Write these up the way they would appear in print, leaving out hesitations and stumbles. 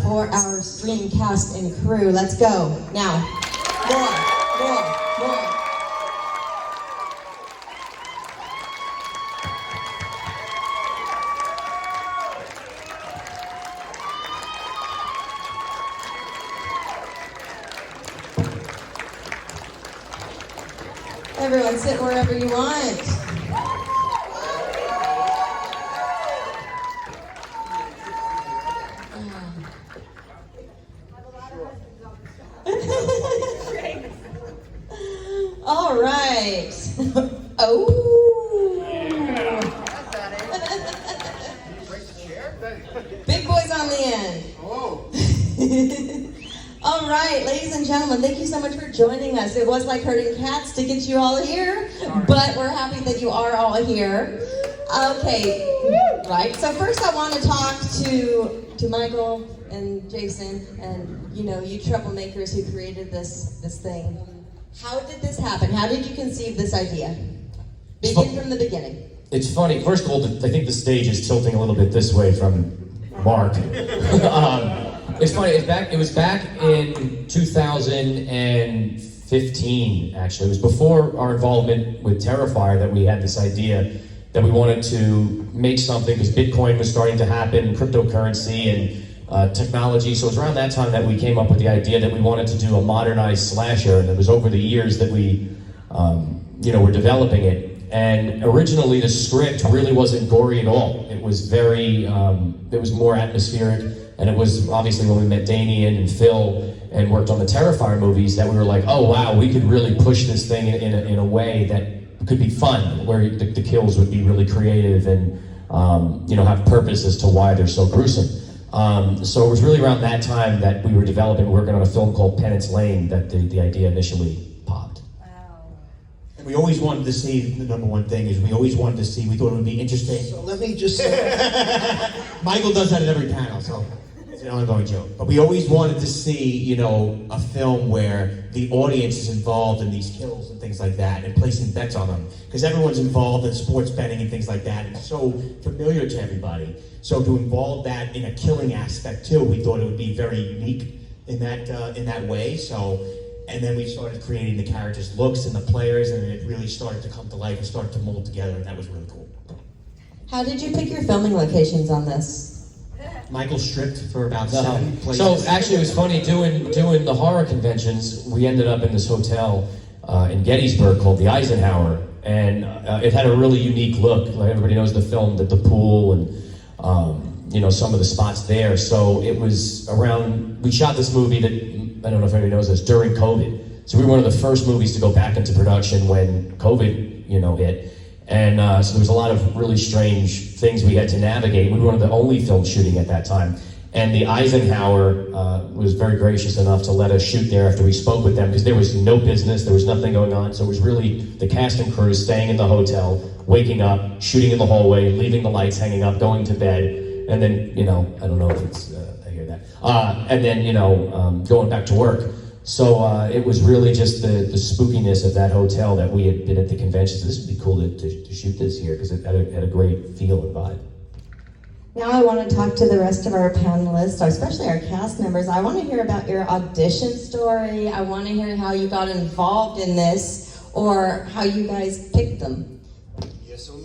for our stream cast and crew. Let's go. Now, more. Everyone sit wherever you want. All right. Oh. Big boys on the end. Oh. All right, ladies and gentlemen, thank you so much for joining us. It was like herding cats to get you all here, but we're happy that you are all here. Okay, right. So first I want to talk to Michael and Jason and you troublemakers who created this thing. How did this happen? How did you conceive this idea? Begin from the beginning. It's funny. First of all, I think the stage is tilting a little bit this way from Mark. It's funny. It was back in 2015. Actually, it was before our involvement with Terrifier that we had this idea that we wanted to make something because Bitcoin was starting to happen, cryptocurrency, and technology. So it was around that time that we came up with the idea that we wanted to do a modernized slasher, and it was over the years that we, were developing it. And originally, the script really wasn't gory at all. It was very, it was more atmospheric. And it was obviously when we met Damien and Phil and worked on the Terrifier movies that we were like, oh wow, we could really push this thing in a way that could be fun, where the kills would be really creative and have purpose as to why they're so gruesome. So it was really around that time that we were working on a film called Penance Lane that the idea initially popped. Wow. And we always wanted to see, the number one thing is we thought it would be interesting. So let me just say, Michael does that at every panel, so it's an ongoing joke. But we always wanted to see, a film where the audience is involved in these kills and things like that and placing bets on them. Because everyone's involved in sports betting and things like that. It's so familiar to everybody. So to involve that in a killing aspect too, we thought it would be very unique in that way. So, and then we started creating the characters' looks and the players, and it really started to come to life and started to mold together, and that was really cool. How did you pick your filming locations on this? Michael stripped for about 7 places. So actually, it was funny doing the horror conventions. We ended up in this hotel in Gettysburg called the Eisenhower, and it had a really unique look. Like everybody knows the film, the pool, and some of the spots there. So it was around. We shot this movie that I don't know if anybody knows this during COVID. So we were one of the first movies to go back into production when COVID, hit. And so there was a lot of really strange things we had to navigate. We were one of the only films shooting at that time. And the Eisenhower was very gracious enough to let us shoot there after we spoke with them, because there was no business, there was nothing going on. So it was really the cast and crew staying in the hotel, waking up, shooting in the hallway, leaving the lights hanging up, going to bed, and then, I don't know if it's, I hear that. And then, going back to work. So it was really just the spookiness of that hotel that we had been at the convention. So this would be cool to shoot this here because it had a great feel and vibe. Now I want to talk to the rest of our panelists, especially our cast members. I want to hear about your audition story. I want to hear how you got involved in this or how you guys picked them. yeah, so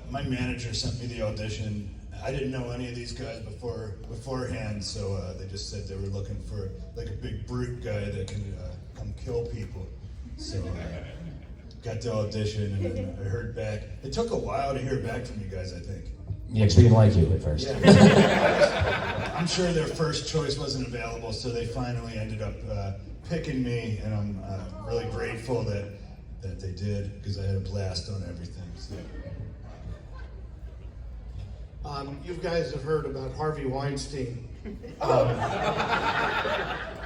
my manager sent me the audition. I didn't know any of these guys beforehand, so they just said they were looking for like a big brute guy that can come kill people. So got the audition, and then I heard back. It took a while to hear back from you guys, I think. Yeah, because we didn't like you at first. Yeah. I'm sure their first choice wasn't available, so they finally ended up picking me, and I'm really grateful that they did, because I had a blast on everything. So. You guys have heard about Harvey Weinstein.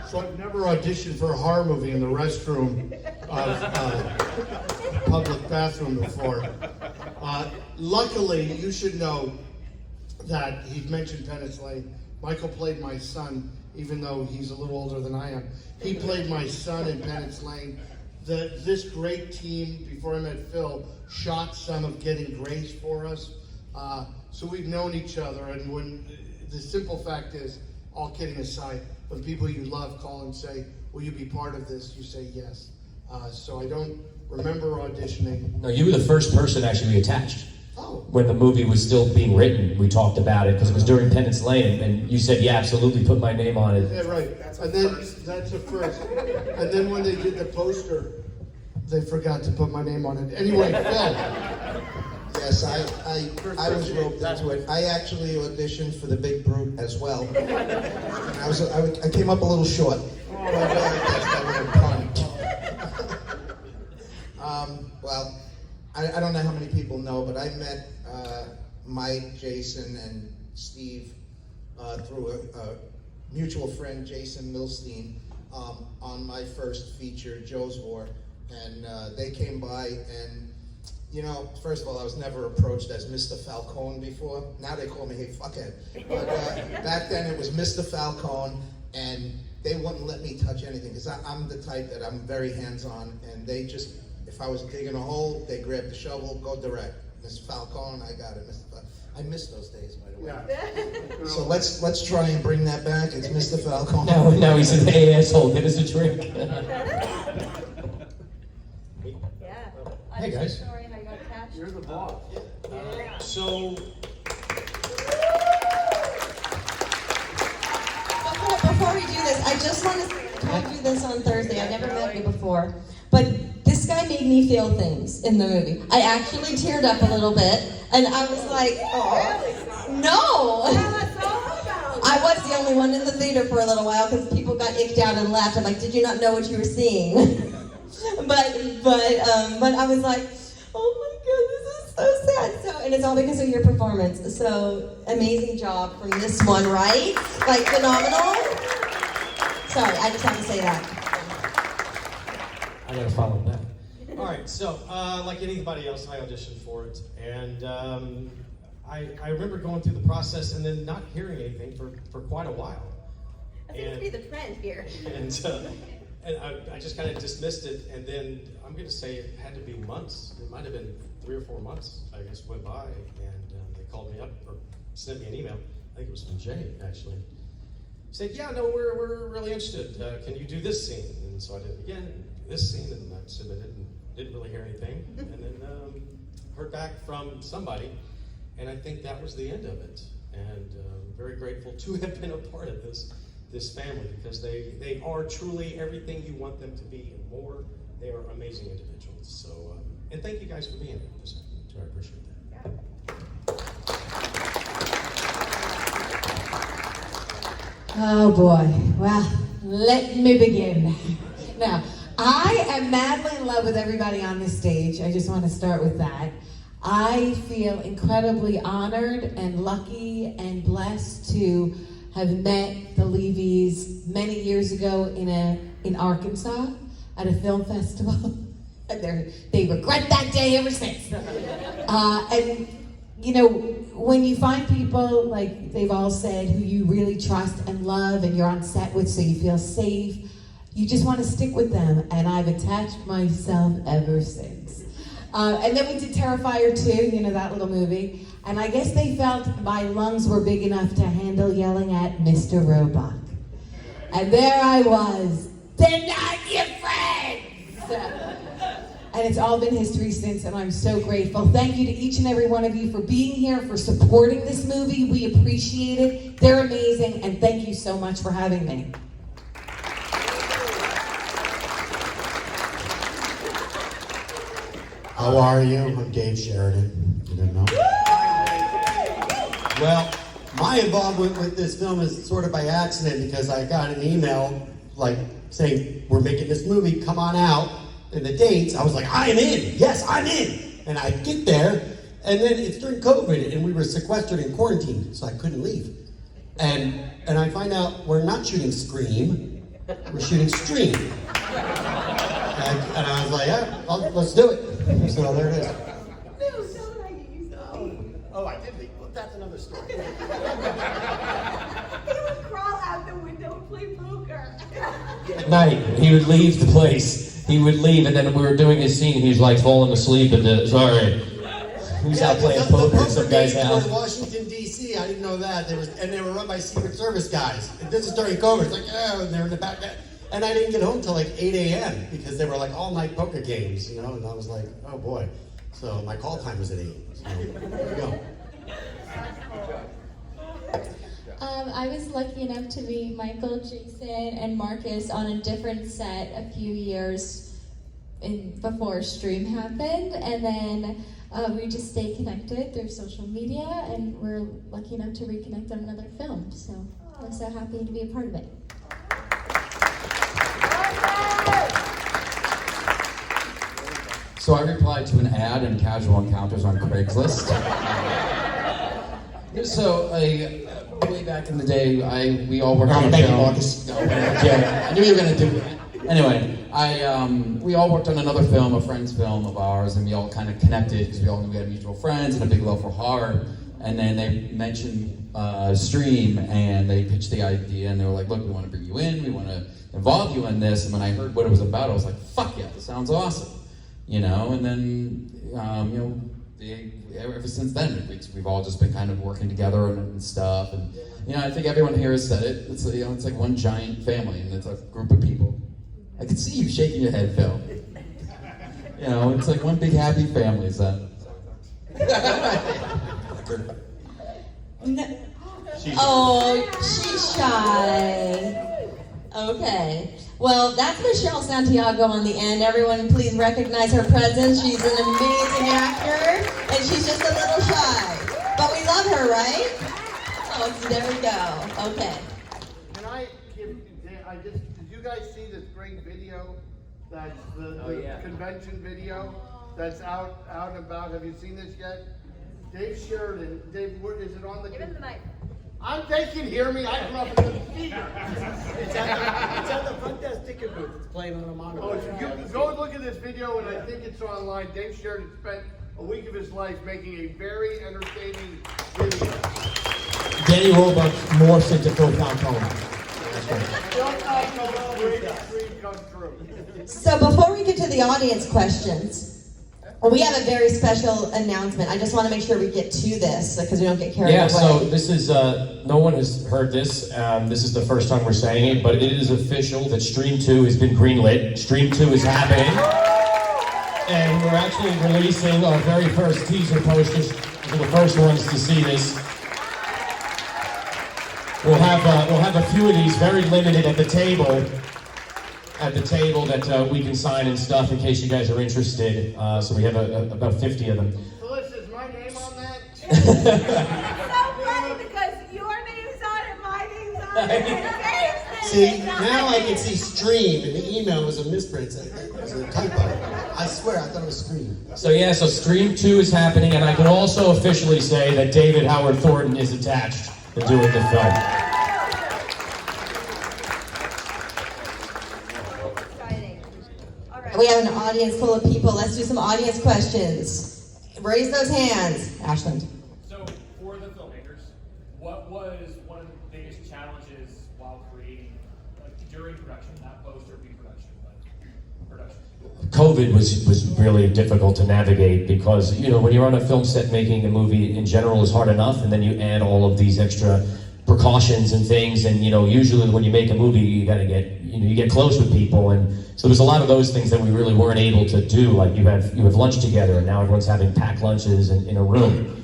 So I've never auditioned for a horror movie in the restroom of a public bathroom before. Luckily, you should know that he mentioned Penance Lane. Michael played my son, even though he's a little older than I am. He played my son in Penance Lane. This great team, before I met Phil, shot some of Getting Grace for us. So we've known each other, and when the simple fact is, all kidding aside, when people you love call and say, will you be part of this, you say yes. So I don't remember auditioning. No, you were the first person actually we attached. Oh. When the movie was still being written, we talked about it because it was during Penance Lane, and you said, yeah, absolutely, put my name on it. Yeah, right. And then, that's the first. And then when they did the poster, they forgot to put my name on it. Anyway, Phil. Yes, I was roped into it. I actually auditioned for the Big Brute as well. And I came up a little short. But that's my little pun. Well, I don't know how many people know, but I met Mike, Jason, and Steve through a mutual friend, Jason Milstein, on my first feature, Joe's War. And they came by, and you know, first of all, I was never approached as Mr. Falcone before. Now they call me, hey, fuckhead. But back then it was Mr. Falcone, and they wouldn't let me touch anything, because I'm the type that I'm very hands-on, and they just, if I was digging a hole, they grab the shovel, go direct. Mr. Falcone, I got it. I miss those days, by the way. Yeah. So let's try and bring that back. It's Mr. Falcone. Now he said, hey, asshole, give us a drink. Hey guys. You're the boss. So Before we do this, I just want to say, I told you this on Thursday. I never met you before, but this guy made me feel things in the movie. I actually teared up a little bit, and I was like, oh, no. I was the only one in the theater for a little while because people got icked out and left. I'm like, did you not know what you were seeing? but I was like, oh my God, this is so sad. So, and it's all because of your performance. So amazing job from this one, right? Like phenomenal. Sorry, I just have to say that. I gotta follow that. all right, so like anybody else, I auditioned for it, and I remember going through the process and then not hearing anything for quite a while. That seems to be the trend here. And I just kind of dismissed it, and then I'm going to say it had to be months. It might have been 3 or 4 months, I guess, went by, and they called me up or sent me an email. I think it was from Jay, actually. He said, yeah, no, we're really interested. Can you do this scene? And so I did it again, this scene, and I submitted and didn't really hear anything. And then heard back from somebody, and I think that was the end of it. And very grateful to have been a part of this family, because they are truly everything you want them to be and more. They are amazing individuals. So, and thank you guys for being here this afternoon, too. I appreciate that. Oh boy, well, let me begin. Now, I am madly in love with everybody on this stage. I just want to start with that. I feel incredibly honored and lucky and blessed to have met the Leavys many years ago in Arkansas at a film festival. And they regret that day ever since. And you know, when you find people, like they've all said, who you really trust and love and you're on set with so you feel safe, you just want to stick with them. And I've attached myself ever since. And then we did Terrifier 2, you know, that little movie. And I guess they felt my lungs were big enough to handle yelling at Mr. Roebuck. And there I was, they're not your friends! And it's all been history since, and I'm so grateful. Thank you to each and every one of you for being here, for supporting this movie. We appreciate it. They're amazing, and thank you so much for having me. How are you? I'm Dave Sheridan. You didn't know? Well, my involvement with this film is sort of by accident, because I got an email like saying, we're making this movie, come on out. And the dates, I was like, I am in. Yes, I'm in. And I get there, and then it's during COVID, and we were sequestered and quarantined, so I couldn't leave. And I find out we're not shooting Scream, we're shooting Stream. And I was like, yeah, let's do it. So there it is. No, I did leave. Well, that's another story. he would crawl out the window and play poker. At night, he would leave the place. He would leave, and then we were doing his scene, he was like falling asleep, and sorry. Who's Yeah, out playing the poker in some guy's games were house? in Washington D.C. I didn't know that. They were run by Secret Service guys. And this is during COVID. It's like, oh, and they're in the back. And I didn't get home till like 8 a.m. because they were like all night poker games, you know. And I was like, oh boy. So my call time was at 8. So there we go. I was lucky enough to meet Michael, Jason, and Marcus on a different set a few years before Stream happened, and then we just stayed connected through social media, and we're lucky enough to reconnect on another film. So I'm so happy to be a part of it. So I replied to an ad in Casual Encounters on Craigslist. So way back in the day, we all worked on a Thank you, film. Marcus. No, yeah, I knew you were gonna do it. Anyway, we all worked on another film, a friend's film of ours, and we all kind of connected because we all knew we had mutual friends and a big love for horror. And then they mentioned Stream, and they pitched the idea, and they were like, "Look, we want to bring you in. We want to involve you in this." And when I heard what it was about, I was like, "Fuck yeah, this sounds awesome." You know, and then, ever since then, we've all just been kind of working together and stuff. And, I think everyone here has said it. It's, it's like one giant family, and it's a group of people. I can see you shaking your head, Phil. It's like one big happy family, so. No. She's shy. Okay. Well, that's Michelle Santiago on the end. Everyone, please recognize her presence. She's an amazing actor, and she's just a little shy. But we love her, right? Oh, there we go. Okay. Can I give, did you guys see this great video? That's the convention video that's out and about. Have you seen this yet? Dave Sheridan. Dave, is it on the? Give him the mic. They can hear me. I grew up in the theater. It's at the front desk ticket booth. It's playing on a monitor. Oh, so you go and look at this video, and I think it's online. Dave Sheridan spent a week of his life making a very entertaining video. Danny Roebuck morphs into Phil Falcone. So before we get to the audience questions, we have a very special announcement. I just want to make sure we get to this because we don't get carried away. Yeah, so this is, no one has heard this. This is the first time we're saying it, but it is official that Stream 2 has been greenlit. Stream 2 is happening. And we're actually releasing our very first teaser posters for the first ones to see this. We'll have a few of these, very limited at the table that we can sign and stuff in case you guys are interested. So we have about 50 of them. Felissa, is my name on that? It's so funny because your name's on it, my name's on it, and Dave's See, name's on now it. I can see Stream, and the email was a misprint. It was a typo. I swear, I thought it was Stream. So yeah, so Stream 2 is happening, and I can also officially say that David Howard Thornton is attached to doing the film. Exciting. All right. We have an audience full of people. Let's do some audience questions. Raise those hands. Ashland. So, for the filmmakers, what was one of the biggest challenges while creating, like during production, not post or pre-production, but production? COVID was really difficult to navigate because, when you're on a film set, making a movie in general is hard enough, and then you add all of these extra precautions and things, and usually when you make a movie, you gotta get, you get close with people, and so there's a lot of those things that we really weren't able to do. Like you have lunch together, and now everyone's having packed lunches in a room.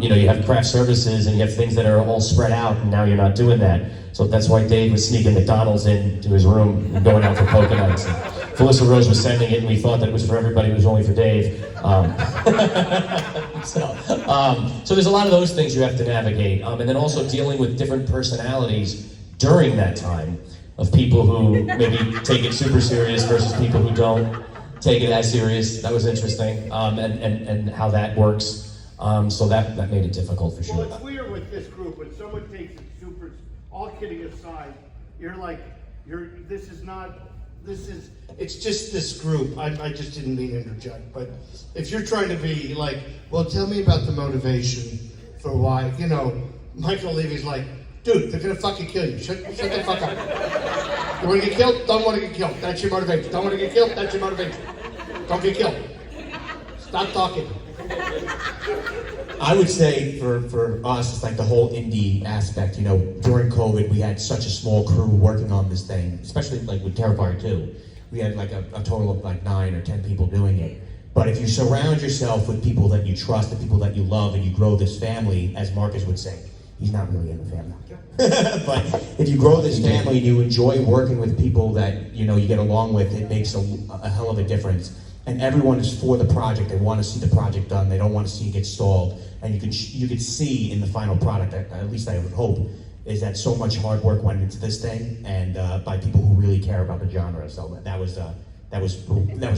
You have craft services, and you have things that are all spread out, and now you're not doing that. So that's why Dave was sneaking McDonald's into his room and going out for poker nights. And Felissa Rose was sending it, and we thought that it was for everybody, it was only for Dave. So there's a lot of those things you have to navigate. And then also dealing with different personalities during that time of people who maybe take it super serious versus people who don't take it as serious. That was interesting, and how that works. So that made it difficult for sure. Well, it's weird with this group when someone takes it super. All kidding aside, it's just this group. I just didn't mean to interject, but if you're trying to be like, well, tell me about the motivation for why, Michael Levy's like, dude, they're gonna fucking kill you. Shut the fuck up. You wanna get killed? Don't wanna get killed. That's your motivation. Don't wanna get killed? That's your motivation. Don't get killed. Stop talking. I would say for us, it's like the whole indie aspect. You know, during COVID, we had such a small crew working on this thing, especially like with Terrifier 2. We had like a total of like 9 or 10 people doing it. But if you surround yourself with people that you trust, the people that you love, and you grow this family, as Marcus would say, he's not really in the family. But if you grow this family and you enjoy working with people that you know you get along with, it makes a hell of a difference. And everyone is for the project. They want to see the project done. They don't want to see it get stalled. And you could see in the final product, at least I would hope, is that so much hard work went into this thing, and by people who really care about the genre. So that was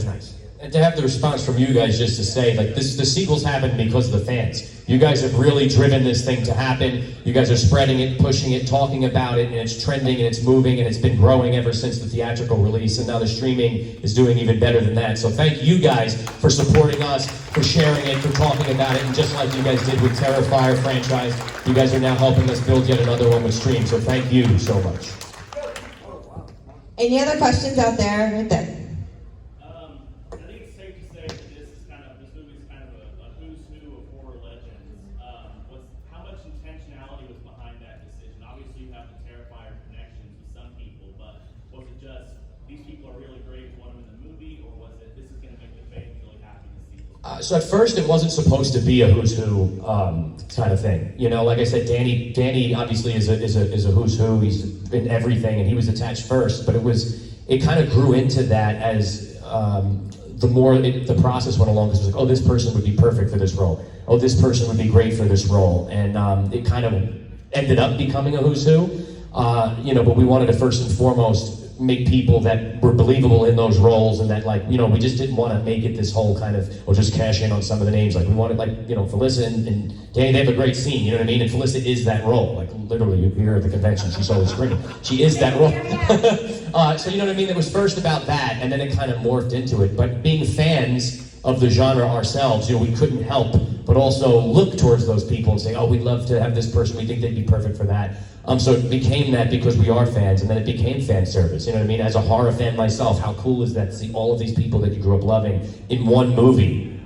nice. And to have the response from you guys just to say, like, the sequels happened because of the fans. You guys have really driven this thing to happen. You guys are spreading it, pushing it, talking about it, and it's trending and it's moving and it's been growing ever since the theatrical release, and now the streaming is doing even better than that. So thank you guys for supporting us, for sharing it, for talking about it, and just like you guys did with Terrifier franchise, you guys are now helping us build yet another one with Stream. So thank you so much. Any other questions out there? Right there. So at first it wasn't supposed to be a who's who kind of thing. You know, like I said, Danny obviously is a who's who. He's in everything, and he was attached first. But it kind of grew into that as the process went along. Because it was like, oh, this person would be perfect for this role. Oh, this person would be great for this role, and it kind of ended up becoming a who's who. You know, but we wanted to first and foremost make people that were believable in those roles, and that, like, you know, we just didn't want to make it this whole kind of, or just cash in on some of the names. Like, we wanted, like, you know, Felissa and Danny, they have a great scene, you know what I mean? And Felissa is that role. Like, literally, you hear her at the convention, she's always screaming. She is that role. So, you know what I mean? It was first about that, and then it kind of morphed into it. But being fans of the genre ourselves, you know, we couldn't help but also look towards those people and say, oh, we'd love to have this person, we think they'd be perfect for that. So it became that because we are fans, and then it became fan service. You know what I mean? As a horror fan myself, how cool is that to see all of these people that you grew up loving in one movie?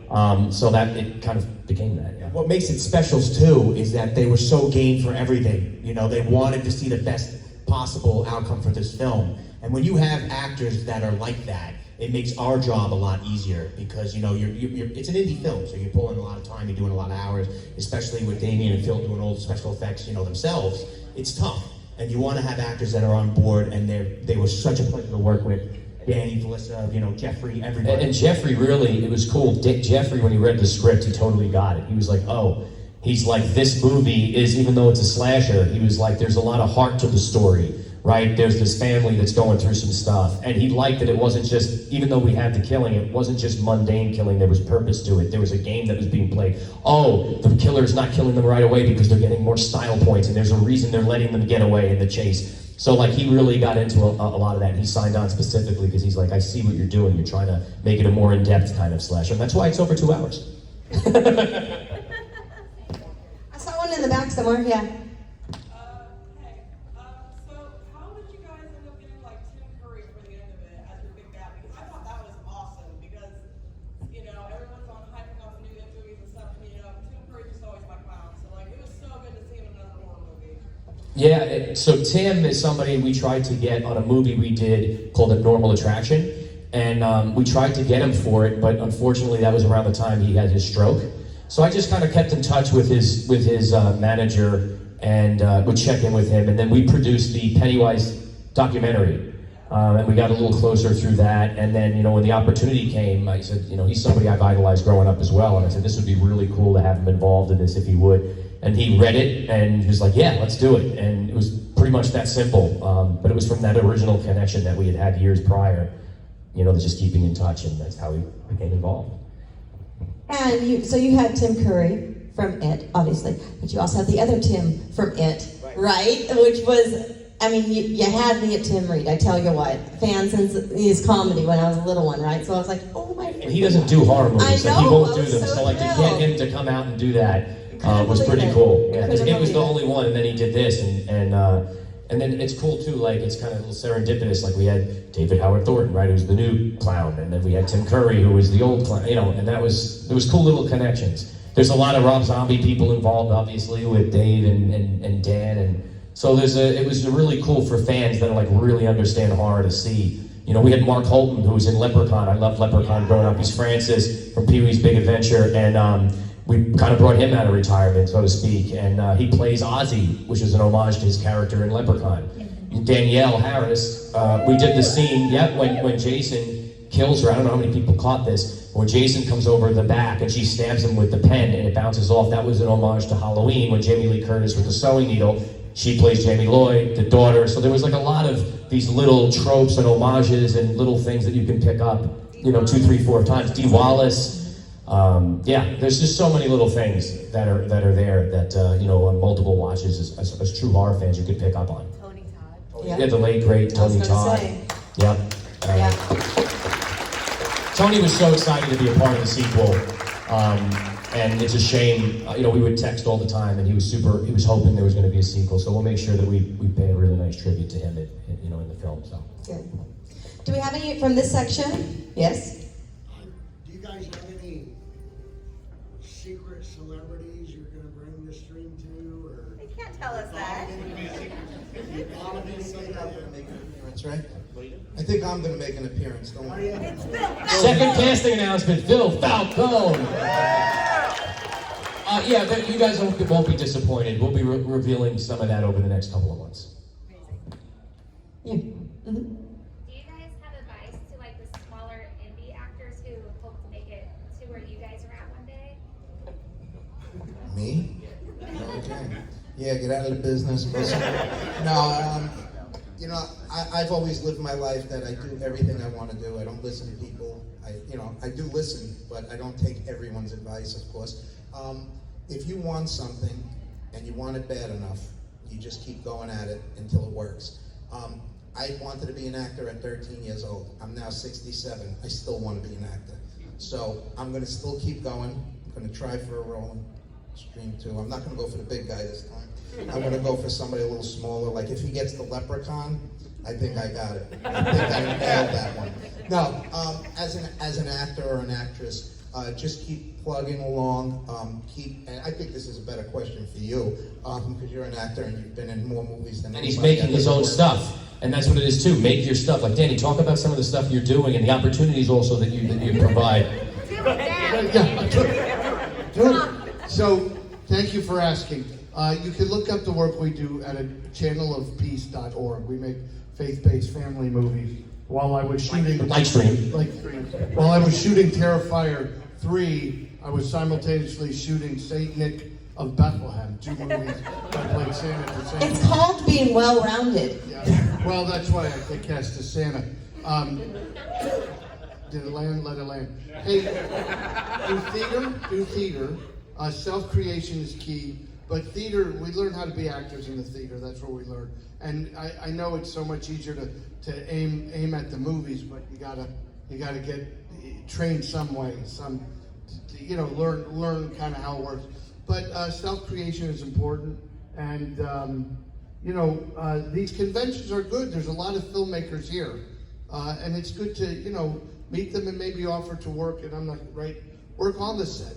So that it kind of became that. Yeah. What makes it special too is that they were so game for everything. You know, they wanted to see the best possible outcome for this film. And when you have actors that are like that, it makes our job a lot easier, because you know it's an indie film, so you're pulling a lot of time, you're doing a lot of hours, especially with Damien and Phil doing all the special effects, you know, themselves. It's tough, and you want to have actors that are on board, and they were such a pleasure to work with. Danny, Felissa, you know, Jeffrey, everybody. And Jeffrey, really, it was cool. Jeffrey, when he read the script, he totally got it. He was like, oh, he's like, this movie is, even though it's a slasher, he was like, there's a lot of heart to the story, right? There's this family that's going through some stuff. And he liked that it wasn't just, even though we had the killing, it wasn't just mundane killing, there was purpose to it. There was a game that was being played. Oh, the killer's not killing them right away because they're getting more style points, and there's a reason they're letting them get away in the chase. So like, he really got into a lot of that, and he signed on specifically because he's like, I see what you're doing. You're trying to make it a more in-depth kind of slasher. And that's why it's over 2 hours. I saw one in the back somewhere, yeah. Yeah, so Tim is somebody we tried to get on a movie we did called A Normal Attraction, and we tried to get him for it, but unfortunately that was around the time he had his stroke. So I just kind of kept in touch with his manager and would check in with him, and then we produced the Pennywise documentary, and we got a little closer through that. And then, you know, when the opportunity came, I said, you know, he's somebody I've idolized growing up as well, and I said this would be really cool to have him involved in this if he would. And he read it, and he was like, yeah, let's do it. And it was pretty much that simple. But it was from that original connection that we had years prior, you know, just keeping in touch, and that's how we became involved. And so you had Tim Curry from It, obviously, but you also had the other Tim from It, right? Which was, I mean, you had me at Tim Reed, I tell you what. Fan since his comedy when I was a little one, right? So I was like, oh my God. And he doesn't do horror movies, I know, like, he won't do them. so So like, to get him to come out and do that, was pretty believe it. cool. Yeah, Couldn't it was the believe only one, and then he did this, and then it's cool too. Like, it's kind of a little serendipitous. Like, we had David Howard Thornton, right, who's the new clown, and then we had Tim Curry, who was the old clown. You know, and it was cool little connections. there's a lot of Rob Zombie people involved, obviously, with Dave and Dan, and so it was really cool for fans that like really understand horror to see. You know, we had Mark Holton, who was in Leprechaun. I loved Leprechaun growing up. He's Francis from Pee-wee's Big Adventure, and we kind of brought him out of retirement, so to speak, and he plays Ozzy, which is an homage to his character in Leprechaun. Danielle Harris, we did the scene, when Jason kills her. I don't know how many people caught this. When Jason comes over the back and she stabs him with the pen and it bounces off, that was an homage to Halloween when Jamie Lee Curtis with the sewing needle. She plays Jamie Lloyd, the daughter. So there was like a lot of these little tropes and homages and little things that you can pick up, 2, 3, 4 times. Dee Wallace. There's just so many little things that are there that, on multiple watches as true horror fans you could pick up on. Tony Todd. Yeah, the late, great Tony Todd. Yep. Tony was so excited to be a part of the sequel. And it's a shame, we would text all the time, and he was hoping there was going to be a sequel. So we'll make sure that we pay a really nice tribute to him, in the film. So. Good. Do we have any from this section? Yes. Do you guys have any secret celebrities you're going to bring this stream to, or? You can't tell us that. Right? I think I'm going to make an appearance. Don't worry. It's Phil. Second casting announcement, Phil Falcone. You guys won't be disappointed. We'll be revealing some of that over the next couple of months. Do you guys have advice to like the smaller indie actors who hope to make it to where you guys are at one day? Me? Okay. Yeah, get out of the business. No, I've always lived my life that I do everything I want to do. I don't listen to people. I do listen, but I don't take everyone's advice, of course. If you want something and you want it bad enough, you just keep going at it until it works. I wanted to be an actor at 13 years old. I'm now 67. I still want to be an actor. So I'm going to still keep going. I'm going to try for a role in Stream 2. I'm not going to go for the big guy this time. I'm going to go for somebody a little smaller. Like if he gets the Leprechaun, I think I got it. I think I nailed that one. No, as an actor or an actress, just keep plugging along. And I think this is a better question for you, because you're an actor and you've been in more movies than And he's anybody. making his own stuff. And that's what it is too. Make your stuff. Like Danny, talk about some of the stuff you're doing and the opportunities also that you provide. So, thank you for asking. You can look up the work we do at channelofpeace.org. We make faith-based family movies. While I was shooting while I was shooting Terrifier 3, I was simultaneously shooting Saint Nick of Bethlehem, 2 movies that played Santa at the same time. It's called being well-rounded. Yeah. Well, that's why I get cast as Santa. Did it land? Let it land. Hey, do theater. Self-creation is key. But theater, we learn how to be actors in the theater. That's what we learn. And I know it's so much easier to aim at the movies, but you gotta get trained some way, learn kind of how it works. But self-creation is important, and these conventions are good. There's a lot of filmmakers here, and it's good to meet them and maybe offer to work. And I'm like, work on the set.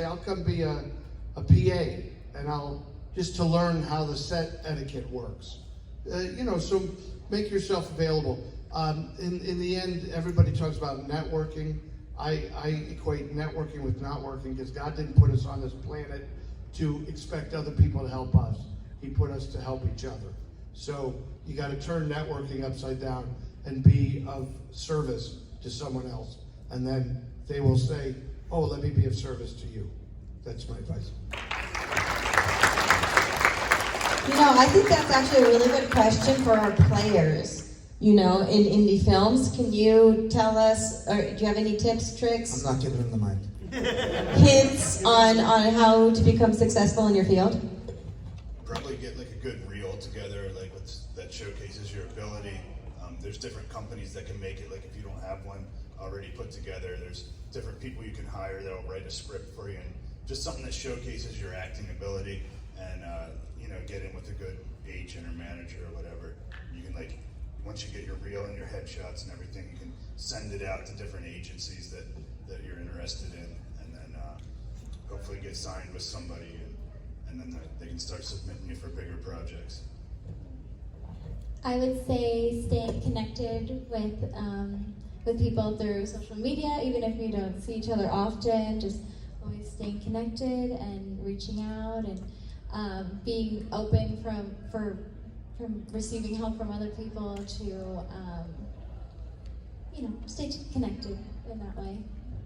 I'll come be a PA. And I'll just to learn how the set etiquette works. So make yourself available. In the end, everybody talks about networking. I equate networking with not working because God didn't put us on this planet to expect other people to help us. He put us to help each other. So you got to turn networking upside down and be of service to someone else. And then they will say, oh, let me be of service to you. That's my advice. I think that's actually a really good question for our players, in indie films. Can you tell us, or do you have any tips, tricks? I'm not giving him the mic. Hints on how to become successful in your field? Probably get like a good reel together, that showcases your ability. There's different companies that can make it. Like if you don't have one already put together, there's different people you can hire that'll write a script for you, and just something that showcases your acting ability. And get in with a good agent or manager or whatever. You can once you get your reel and your headshots and everything, you can send it out to different agencies that you're interested in, and then hopefully get signed with somebody, and then they can start submitting me for bigger projects. I would say staying connected with people through social media, even if we don't see each other often, just always staying connected and reaching out and being open from receiving help from other people to stay connected in that way.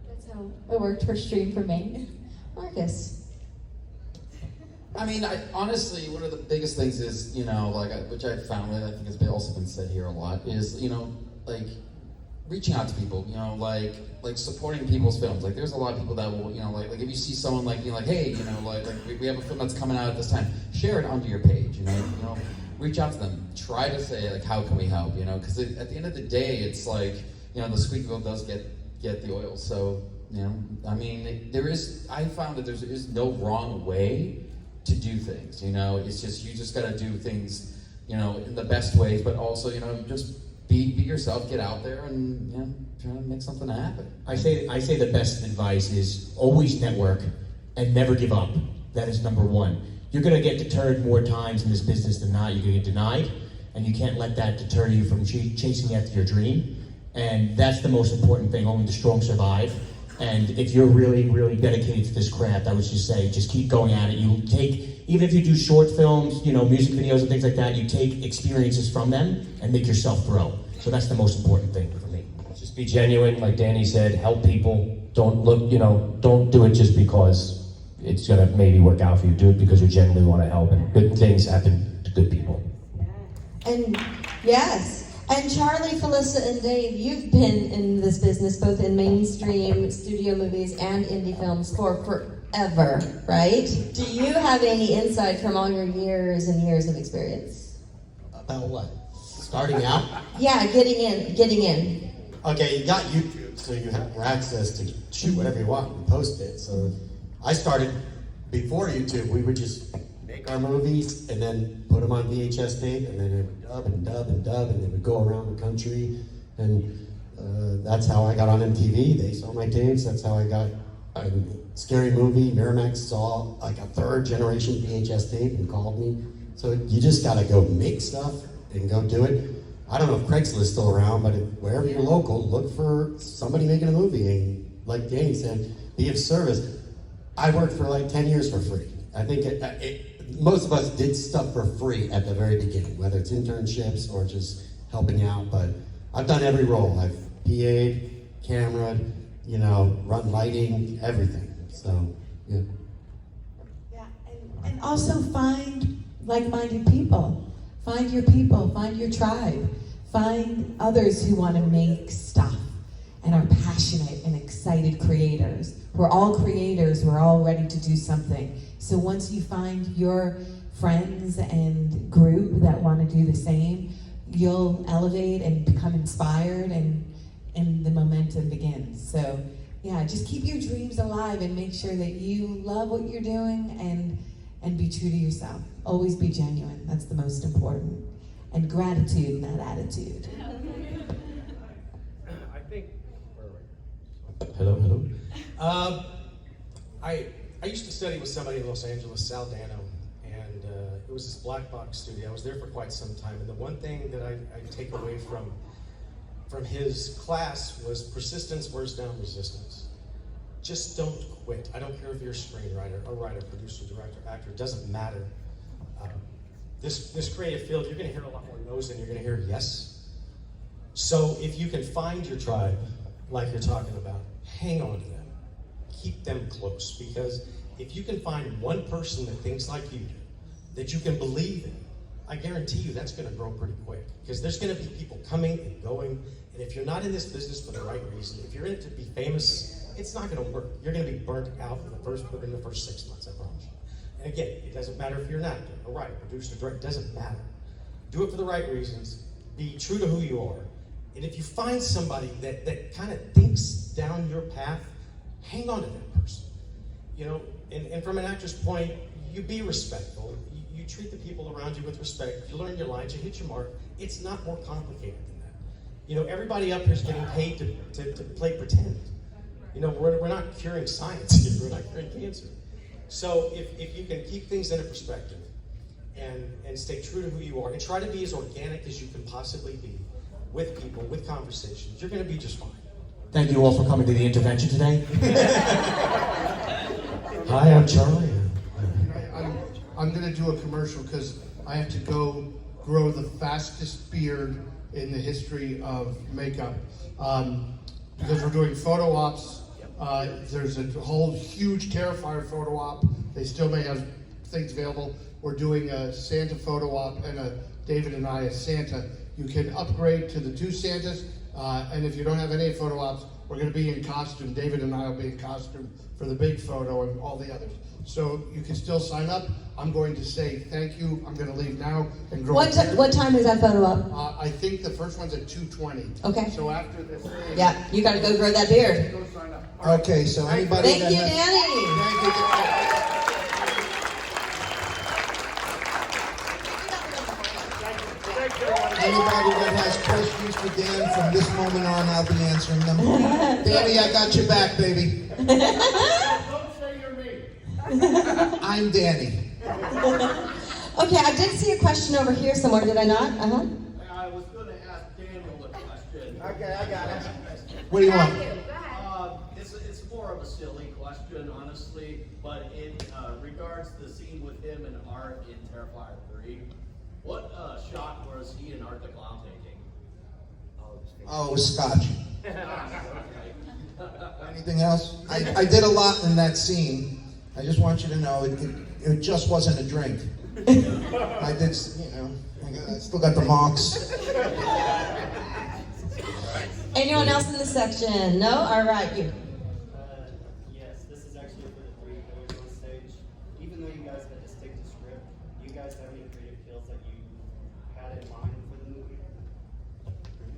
That's how it worked for Stream for me. Marcus. I mean, honestly, one of the biggest things is, which I found, and I think has also been said here a lot, is, reaching out to people, like supporting people's films. Like, there's a lot of people that will, like if you see someone hey, we have a film that's coming out at this time, share it onto your page, reach out to them, try to say, how can we help, because at the end of the day, it's the squeaky wheel does get the oil. So, I mean, I found that there is no wrong way to do things, it's just, you just gotta do things, in the best ways, but also, just be yourself, get out there and, try to make something happen. I say the best advice is always network and never give up. That is number one. You're gonna get deterred more times in this business than not. You're gonna get denied, and you can't let that deter you from chasing after your dream. And that's the most important thing. Only the strong survive. And if you're really, really dedicated to this craft, I would just say, just keep going at it. Even if you do short films, music videos and things like that, you take experiences from them and make yourself grow. So that's the most important thing for me. Just be genuine, like Danny said, help people. Don't don't do it just because it's gonna maybe work out for you. Do it because you genuinely want to help, and good things happen to good people. And yes. And Charlie, Felissa, and Dave, you've been in this business both in mainstream studio movies and indie films for forever, right? Do you have any insight from all your years and years of experience? About what? Starting out? Yeah, getting in. Okay, you got YouTube, so you have more access to shoot whatever you want and post it. So I started before YouTube. We would just make our movies and then put them on VHS tape, and then it would dub and dub and dub, and they would go around the country. And that's how I got on MTV. They saw my tapes. That's how I got a Scary Movie. Miramax saw like a third generation VHS tape and called me. So you just gotta go make stuff and go do it. I don't know if Craigslist is still around, but wherever you're local, look for somebody making a movie. And like Danny said, be of service. I worked for like 10 years for free. I think most of us did stuff for free at the very beginning, whether it's internships or just helping out. But I've done every role. I've PA'd, cameraed, run lighting, everything. So, yeah. Yeah, and also find like-minded people. Find your people, find your tribe. Find others who want to make stuff and are passionate and excited creators. We're all creators, we're all ready to do something. So once you find your friends and group that want to do the same, you'll elevate and become inspired, and the momentum begins. So yeah, just keep your dreams alive and make sure that you love what you're doing and be true to yourself. Always be genuine, that's the most important. And gratitude, not attitude. I think, Hello. I used to study with somebody in Los Angeles, Sal Dano, and it was this black box studio. I was there for quite some time, and the one thing that I take away from his class was persistence wears down resistance. Just don't quit. I don't care if you're a screenwriter, a writer, producer, director, actor, it doesn't matter. This creative field, you're gonna hear a lot more no's than you're gonna hear yes. So if you can find your tribe, like you're talking about, hang on to them. Keep them close, because if you can find one person that thinks like you do, that you can believe in, I guarantee you that's gonna grow pretty quick. Because there's gonna be people coming and going, and if you're not in this business for the right reason, if you're in it to be famous, it's not gonna work. You're gonna be burnt out within the first 6 months, I promise you. And again, it doesn't matter if you're an actor, a writer, producer, director, it doesn't matter. Do it for the right reasons, be true to who you are, and if you find somebody that kind of thinks down your path, hang on to that person. And from an actor's point, you be respectful. You treat the people around you with respect. You learn your lines, you hit your mark. It's not more complicated than that. Everybody up here is getting paid to play pretend. You know, we're not curing science here. We're not curing cancer. So if you can keep things in a perspective and stay true to who you are and try to be as organic as you can possibly be with people, with conversations, you're going to be just fine. Thank you all for coming to the intervention today. Hi, I'm Charlie. I'm going to do a commercial because I have to go grow the fastest beard in the history of makeup. Because we're doing photo ops. There's a whole huge Terrifier photo op. They still may have things available. We're doing a Santa photo op and a David and I as Santa. You can upgrade to the 2 Santas. And if you don't have any photo ops, we're going to be in costume. David and I will be in costume for the big photo and all the others. So you can still sign up. I'm going to say thank you. I'm going to leave now and grow. What time is that photo up? I think the first one's at 2:20. Okay. So after this. Yeah, you got to go grow that beard. Go sign up. Okay, so anybody Thank you, Danny. Anybody that has questions for Dan from this moment on, I'll be answering them. Danny, I got your back, baby. Don't say you're me. I'm Danny. Okay, I did see a question over here somewhere, did I not? Uh-huh. I was going to ask Daniel a question. Okay, I got it. What do you want? It's more of a silly question, honestly, but it regards the scene with him and Art in Terrifier 3. What shot was he and Art the Clown taking? Oh, it was scotch. Anything else? I did a lot in that scene. I just want you to know it just wasn't a drink. I did, I still got the marks. Anyone else in this section? No? All right, you. Yes, this is actually for the 3 that are on stage. Even though you guys had to stick to script, do you guys have any creative kills that you had in mind for the movie?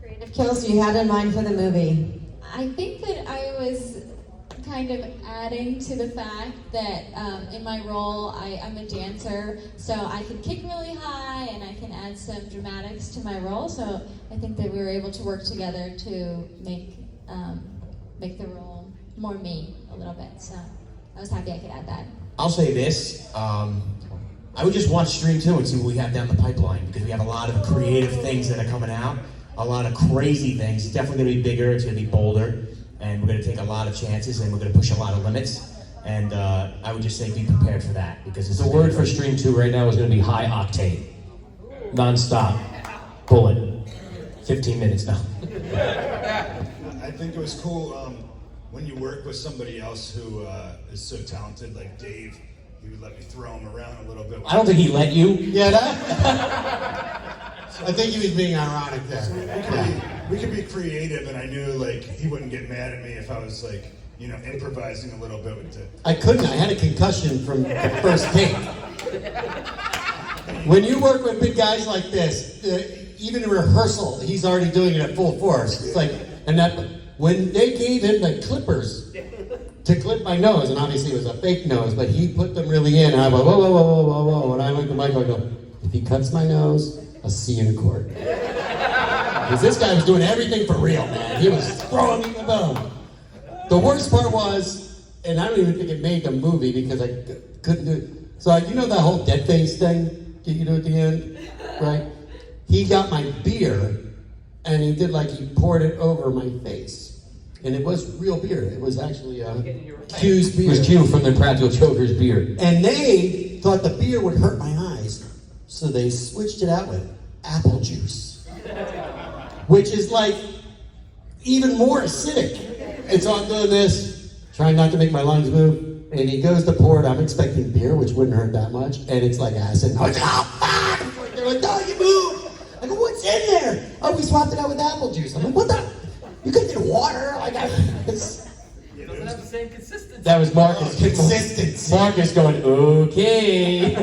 Creative kills you had in mind for the movie. I think that I was kind of adding to the fact that in my role, I'm a dancer, so I can kick really high and I can add some dramatics to my role. So I think that we were able to work together to make the role more me a little bit. So I was happy I could add that. I'll say this. I would just watch Stream 2 and see what we have down the pipeline, because we have a lot of creative things that are coming out, a lot of crazy things. It's definitely going to be bigger, it's going to be bolder, and we're going to take a lot of chances, and we're going to push a lot of limits. And I would just say be prepared for that, because it's The word for Stream 2 right now is going to be high octane. Non-stop. Bullet. 15 minutes now. I think it was cool when you work with somebody else who is so talented, like Dave. He would let me throw him around a little bit. I don't think he let you. Yeah, I think he was being ironic there. We could be creative, and I knew like he wouldn't get mad at me if I was like, improvising a little bit with it. I couldn't. I had a concussion from the first take. When you work with big guys like this, even in rehearsal, he's already doing it at full force. It's like, when they gave him the clippers to clip my nose, and obviously it was a fake nose, but he put them really in, and I went, whoa, whoa, whoa, whoa, whoa, whoa, and I went to Michael, I go, if he cuts my nose, I'll see you in court. Because this guy was doing everything for real, man. He was throwing me the bone. The worst part was, and I don't even think it made the movie because I couldn't do it. So you know that whole dead face thing you do at the end, right? He got my beer, and he did like he poured it over my face. And it was real beer. It was actually Q's beer. It was Q from the Practical Joker's beer. And they thought the beer would hurt my eyes, so they switched it out with apple juice, which is like even more acidic. And so I'm doing this, trying not to make my lungs move, and he goes to pour it. I'm expecting beer, which wouldn't hurt that much, and it's like acid. And I was like, oh, fuck! They're like, no, you move! I go, what's in there? Oh, we swapped it out with apple juice. I'm like, what the? You could do water. Like, It doesn't have the same consistency. That was Marcus. Consistency. Marcus going, okay.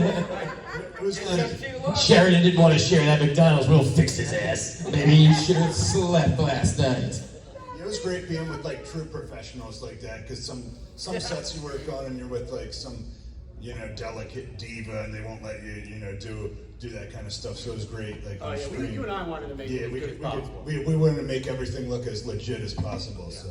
Sheridan didn't want to share that McDonald's. We'll fix his ass. Maybe you should have slept last night. It was great being with like true professionals like that, because some sets you work on and you're with like some delicate diva, and they won't let you do that kind of stuff. So it was great. Like you and I wanted to make it as good as possible. We wanted to make everything look as legit as possible. So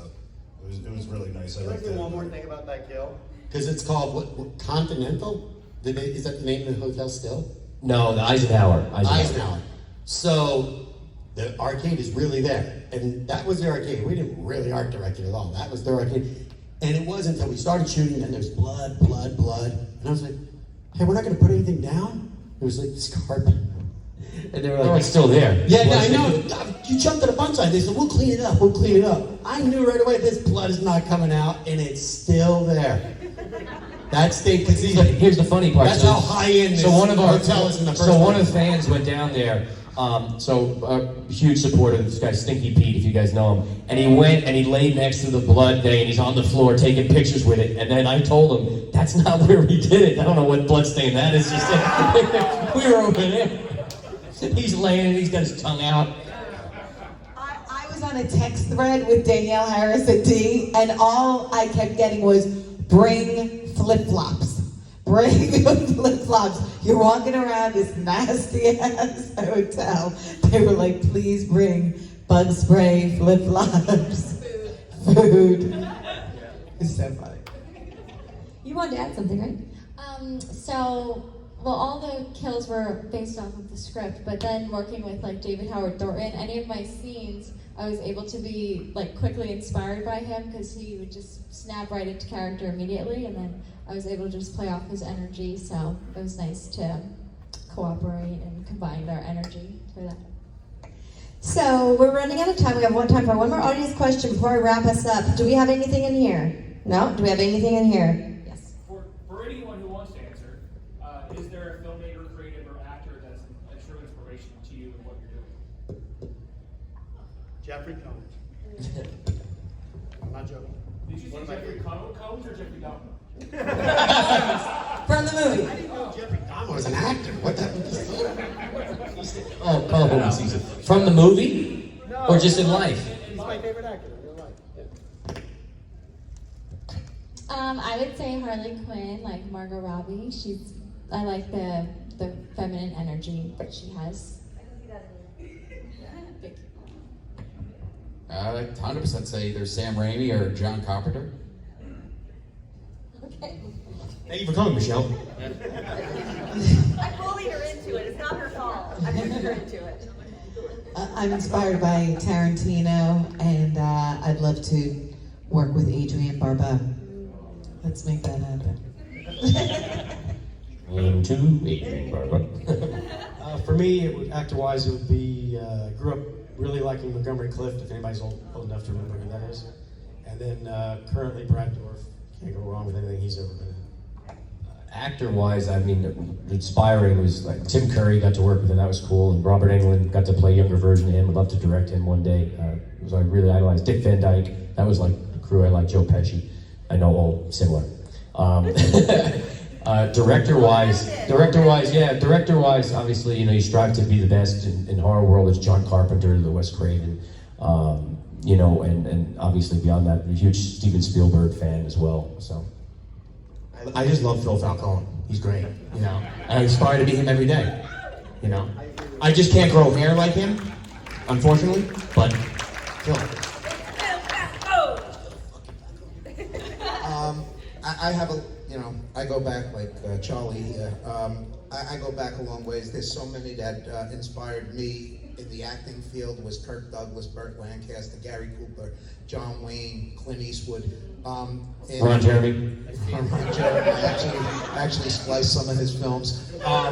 it it was really nice. I Can I liked say that. one more thing about that kill? Because it's called what Continental? Is that the name of the hotel still? No, the Eisenhower. Eisenhower. So the arcade is really there. And that was the arcade. We didn't really art direct it at all. That was their arcade. And it wasn't until we started shooting and there's blood. And I was like, hey, we're not going to put anything down? It was like this carpet. And they were like, Oh, it's still there. yeah, no, I know. You jumped at a bunch side. They said, we'll clean it up. I knew right away this blood is not coming out, and it's still there. That's the, because here's the funny part. That's how high end this hotel is in the first place. So one of the fans went down there. Huge supporter of this guy, Stinky Pete, if you guys know him. And he went and he laid next to the blood thing, and he's on the floor taking pictures with it. And then I told him, that's not where we did it. I don't know what blood stain that is. He said, we were over there. He's laying and he's got his tongue out. I was on a text thread with Danielle Harris at D, and all I kept getting was, bring flip-flops. Bring flip-flops. You're walking around this nasty-ass hotel. They were like, please bring bug spray, flip-flops, food. It's so funny. You wanted to add something, right? Well, all the kills were based off of the script, but then working with like David Howard Thornton, any of my scenes, I was able to be like quickly inspired by him because he would just snap right into character immediately, and then I was able to just play off his energy. So it was nice to cooperate and combine our energy for that. So we're running out of time. We have time for one more audience question before I wrap us up. Do we have anything in here? No? Do we have anything in here? Yes. For anyone who wants to answer, is there a filmmaker, creative, or actor that's a true inspiration to you in what you're doing? Jeffrey Combs. I'm not joking. Did you say Jeffrey Combs or Jeffrey Dahmer? From the movie. I didn't know Jeffrey Dahmer was an actor. What the Oh, season. From the movie? Or just in life? He's my favorite actor in real life. Yeah. I would say Harley Quinn, like Margot Robbie. I like the feminine energy that she has. I'd 100% say either Sam Raimi or John Carpenter. Okay. Thank you for coming, Michelle. I bullied her into it. It's not her fault. I pushed her into it. I'm inspired by Tarantino, and I'd love to work with Adrian Barbeau. Let's make that happen. Into Adrian Barbeau. For me, actor-wise, it would be, grew up really liking Montgomery Clift, if anybody's old enough to remember who that is. And then currently Brad Dourif. Can't go wrong with anything he's ever been in. Actor-wise, I mean, inspiring was like Tim Curry, got to work with him, that was cool, and Robert Englund, got to play a younger version of him. I'd love to direct him one day. It was I really idolized Dick Van Dyke. That was like the crew. I like Joe Pesci. I know, all similar. Director-wise, obviously, you strive to be the best in horror world. It's John Carpenter, the Wes Craven, and obviously beyond that, I'm a huge Steven Spielberg fan as well. So. I just love Phil Falcone. He's great, And I aspire to be him every day, I just can't grow hair like him, unfortunately, but Phil. I have I go back like Charlie here. I go back a long ways. There's so many that inspired me in the acting field. Was Kirk Douglas, Burt Lancaster, Gary Cooper, John Wayne, Clint Eastwood. Ron Jeremy. Ron Jeremy. I actually spliced some of his films. I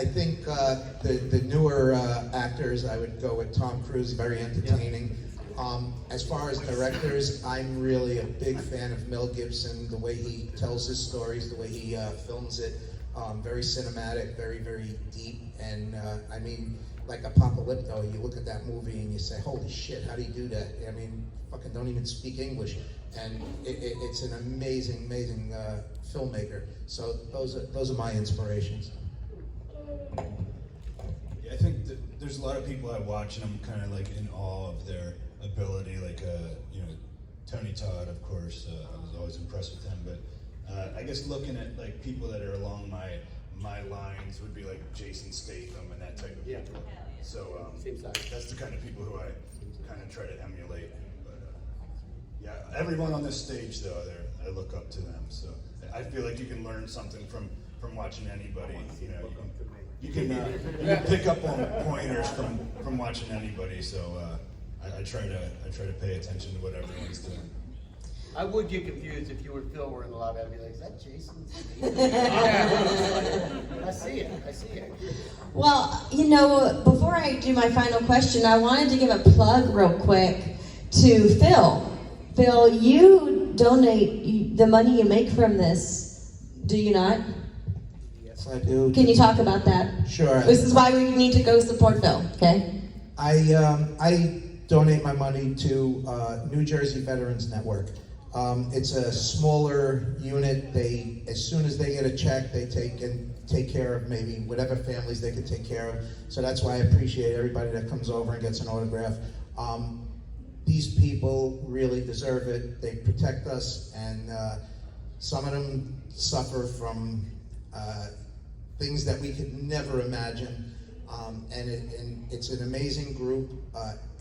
think the newer actors, I would go with Tom Cruise, very entertaining. As far as directors, I'm really a big fan of Mel Gibson, the way he tells his stories, the way he films it. Very cinematic, very, very deep, and I mean, like Apocalypto, you look at that movie and you say, holy shit, how do you do that? I mean, fucking don't even speak English. And it's an amazing, amazing filmmaker. So those are my inspirations. Yeah, I think there's a lot of people I watch and I'm kind of like in awe of their ability, like Tony Todd, of course. I was always impressed with him, but I guess looking at like people that are along my lines would be like Jason Statham and that type of people. So that's the kind of people who I kind of try to emulate. But yeah, everyone on this stage though, I look up to them. So I feel like you can learn something from watching anybody. You know, you can pick up on pointers from watching anybody. So I try to pay attention to what everyone's doing. I would get confused if you and Phil were in the lobby. I'd be like, is that Jason? I see it. Well, you know, before I do my final question, I wanted to give a plug real quick to Phil. Phil, you donate the money you make from this, do you not? Yes, I do. Can you talk about that? Sure. This is why we need to go support Phil, okay? I donate my money to New Jersey Veterans Network. It's a smaller unit. They, as soon as they get a check, they take care of maybe whatever families they could take care of. So that's why I appreciate everybody that comes over and gets an autograph. These people really deserve it. They protect us, and some of them suffer from things that we could never imagine. And it's an amazing group.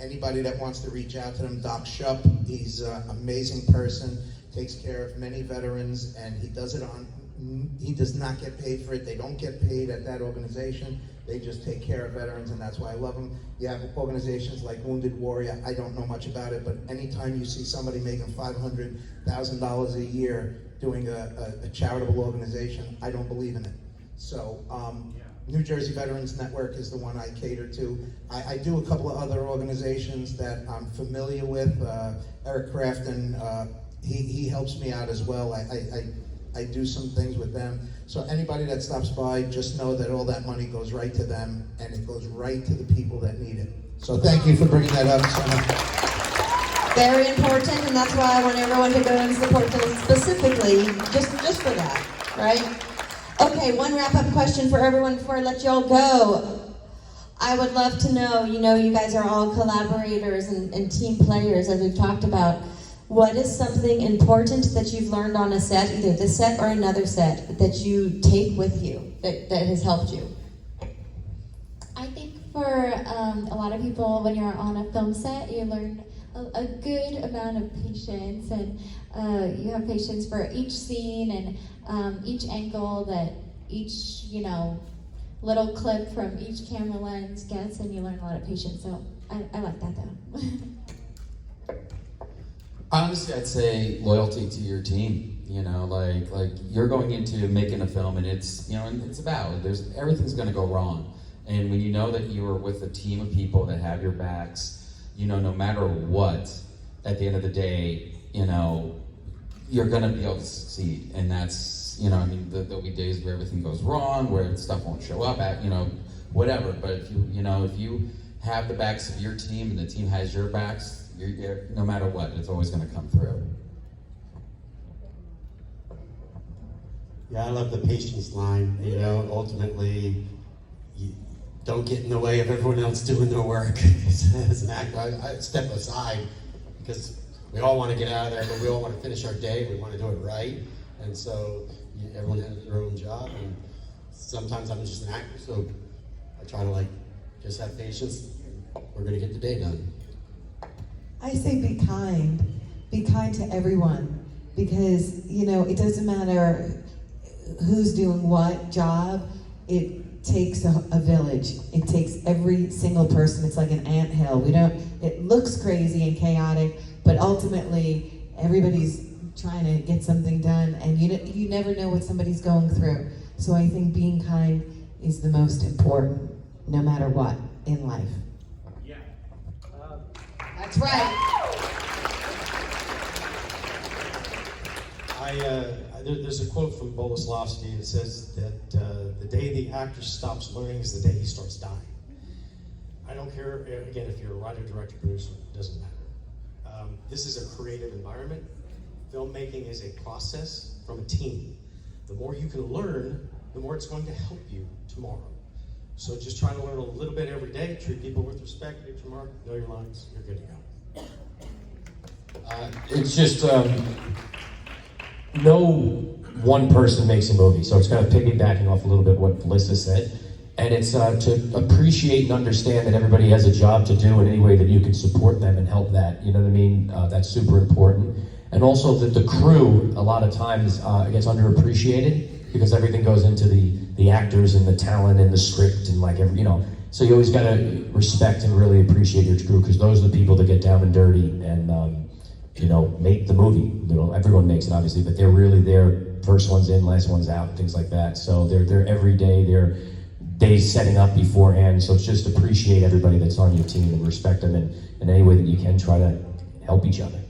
Anybody that wants to reach out to them, Doc Shupp, he's an amazing person, takes care of many veterans, and he does not get paid for it. They don't get paid at that organization. They just take care of veterans, and that's why I love them. You have organizations like Wounded Warrior. I don't know much about it, but anytime you see somebody making $500,000 a year doing a charitable organization, I don't believe in it. So New Jersey Veterans Network is the one I cater to. I do a couple of other organizations that I'm familiar with. Eric Crafton, he helps me out as well. I do some things with them. So anybody that stops by, just know that all that money goes right to them, and it goes right to the people that need it. So thank you for bringing that up, Sana. Very important, and that's why I want everyone to go and support Phil specifically, just for that, right? Okay, one wrap-up question for everyone before I let y'all go. I would love to know, you guys are all collaborators and team players, as we've talked about. What is something important that you've learned on a set, either this set or another set, that you take with you, that has helped you? I think for a lot of people, when you're on a film set, you learn a good amount of patience, and you have patience for each scene and each angle that each, little clip from each camera lens gets, and you learn a lot of patience. So I like that though. Honestly, I'd say loyalty to your team. Like you're going into making a film, and it's and it's about everything's going to go wrong, and when you know that you are with a team of people that have your backs, no matter what, at the end of the day, you're going to be able to succeed, and that's there'll be days where everything goes wrong, where stuff won't show up at whatever. But if you have the backs of your team and the team has your backs, you're, no matter what, it's always going to come through. Yeah, I love the patience line. Ultimately, you don't get in the way of everyone else doing their work. As an actor, I step aside because we all want to get out of there, but we all want to finish our day. We want to do it right, and so everyone has their own job. And sometimes I'm just an actor, so I try to just have patience. We're going to get the day done. I say be kind. Be kind to everyone, because it doesn't matter who's doing what job. It takes a village. It takes every single person. It's like an anthill. It looks crazy and chaotic, but ultimately everybody's trying to get something done, and you never know what somebody's going through. So I think being kind is the most important, no matter what in life. Yeah. That's right. There's a quote from Boleslavsky that says that the day the actor stops learning is the day he starts dying. I don't care, again, if you're a writer, director, producer, it doesn't matter. This is a creative environment. Filmmaking is a process from a team. The more you can learn, the more it's going to help you tomorrow. So just try to learn a little bit every day, treat people with respect, hit your mark, know your lines, you're good to go. It's just no one person makes a movie, so it's kind of piggybacking off a little bit what Felissa said. And it's to appreciate and understand that everybody has a job to do in any way that you can support them and help that. You know what I mean? That's super important. And also that the crew, a lot of times, gets underappreciated because everything goes into the actors and the talent and the script and like every, you know. So you always gotta respect and really appreciate your crew because those are the people that get down and dirty and you know, make the movie. You know, everyone makes it obviously, but they're really there. First one's in, last one's out, things like that. So they're every day. They're days setting up beforehand. So it's just appreciate everybody that's on your team and respect them and in any way that you can try to help each other.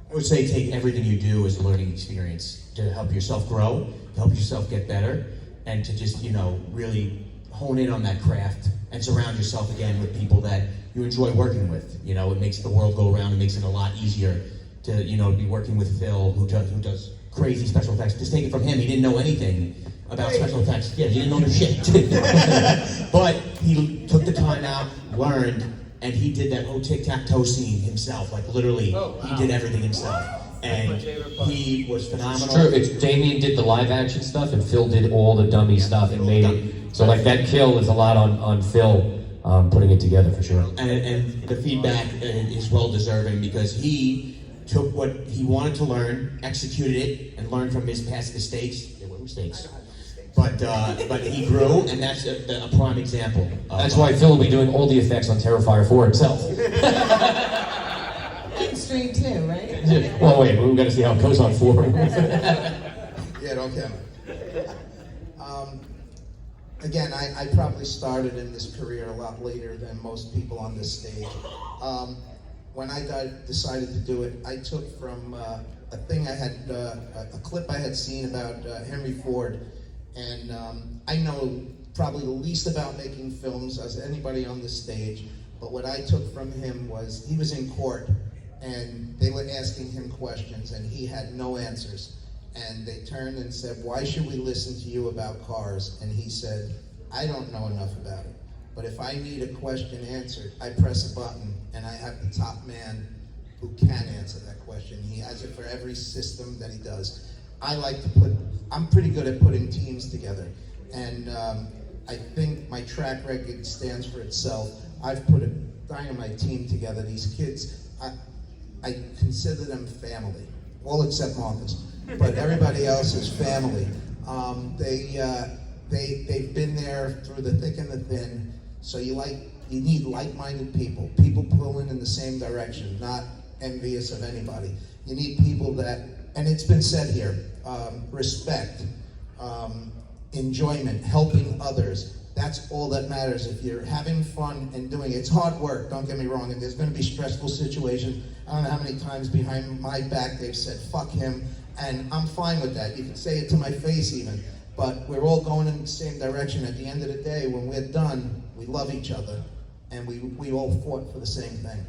I would say take everything you do as a learning experience to help yourself grow, to help yourself get better, and to just, you know, really hone in on that craft and surround yourself again with people that you enjoy working with. You know, it makes the world go around. It makes it a lot easier to, you know, be working with Phil, who does crazy special effects. Just take it from him. He didn't know anything about special effects. Yeah, he didn't know the shit. But he took the time out, learned, and he did that whole tic-tac-toe scene himself. Like literally, he did everything himself. And he was phenomenal. It's true. It's Damien did the live action stuff and Phil did all the dummy stuff and made it. So like that kill is a lot on Phil putting it together for sure. And the feedback is well deserving because he took what he wanted to learn, executed it, and learned from his past mistakes. There were mistakes. But he grew, and that's a prime example. That's why Phil will be doing all the effects on Terrifier 4 himself. Extreme too, right? Well, wait, we've got to see how it goes on 4. Yeah, don't count it. Again, I probably started in this career a lot later than most people on this stage. When I decided to do it, I took from a thing I had, a clip I had seen about Henry Ford, and I know probably the least about making films as anybody on this stage, but what I took from him was he was in court, and they were asking him questions, and he had no answers. And they turned and said, "Why should we listen to you about cars?" And he said, "I don't know enough about it. But if I need a question answered, I press a button and I have the top man who can answer that question. He has it for every system that he does." I'm pretty good at putting teams together. And I think my track record stands for itself. I've put a dynamite team together. These kids, I consider them family, all except Marcus. But everybody else is family. They've been there through the thick and the thin. So you need like-minded people pulling in the same direction, not envious of anybody. You need people that, and it's been said here, respect, enjoyment, helping others. That's all that matters. If you're having fun and doing it, it's hard work, don't get me wrong, and there's going to be stressful situations. I don't know how many times behind my back they've said, "Fuck him," and I'm fine with that. You can say it to my face even, but we're all going in the same direction. At the end of the day, when we're done, we love each other, and we all fought for the same thing.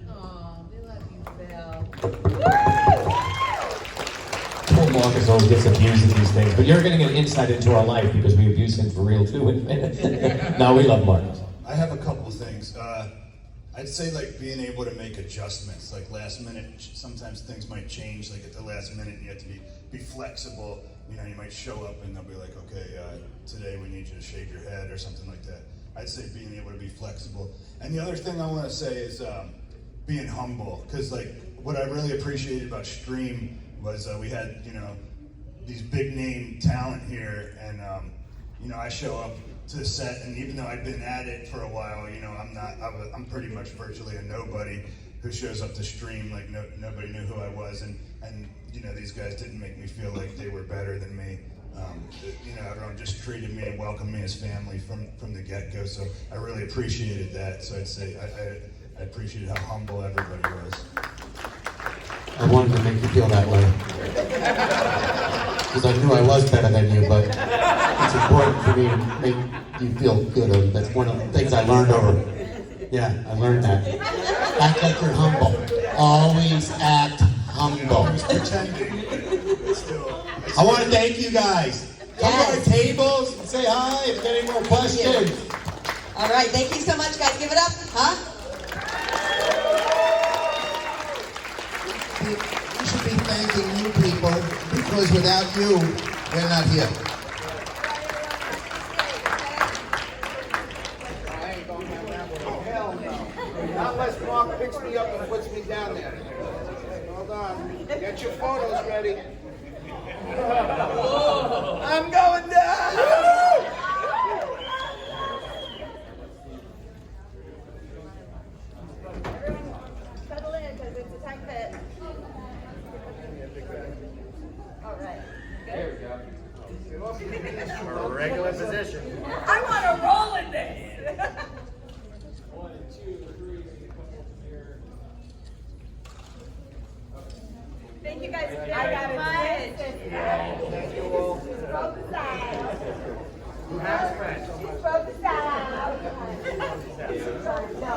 Oh, we love you, Phil. Poor Marcus always gets abused at these things, but you're getting an insight into our life because we abuse him for real too. No, we love Marcus. I have a couple of things. I'd say like being able to make adjustments, like last minute, sometimes things might change like at the last minute and you have to be flexible. You know, you might show up and they'll be like, "Okay, today we need you to shave your head," or something like that. I'd say being able to be flexible. And the other thing I want to say is being humble, because like what I really appreciated about Stream was we had, you know, these big name talent here, and you know, I show up to the set, and even though I've been at it for a while, you know, I'm pretty much virtually a nobody who shows up to Stream. Like nobody knew who I was, and you know, these guys didn't make me feel like they were better than me. You know, everyone just treated me and welcomed me as family from the get-go. So I really appreciated that. So I'd say I appreciated how humble everybody was. I wanted to make you feel that way. Because I knew I was better than you, but it's important for me to make you feel good. That's one of the things I learned over. Yeah, I learned that. Act like you're humble. Always act humble. I want to thank you guys. Come to our tables and say hi if you get any more questions. All right, thank you so much, guys. Give it up, huh? We should be thanking you people, because without you, we're not here. unless Mark picks me up and puts me down there. Hold on. Get your photos ready. I'm going down! Everyone, settle in because it's a tight fit. All right. There we go. Our regular position. I want to roll in this. 1, 2, 3, a couple here. Thank you guys. I got it. Thank you all. Broke the side. Who has friends? Broke the side. No,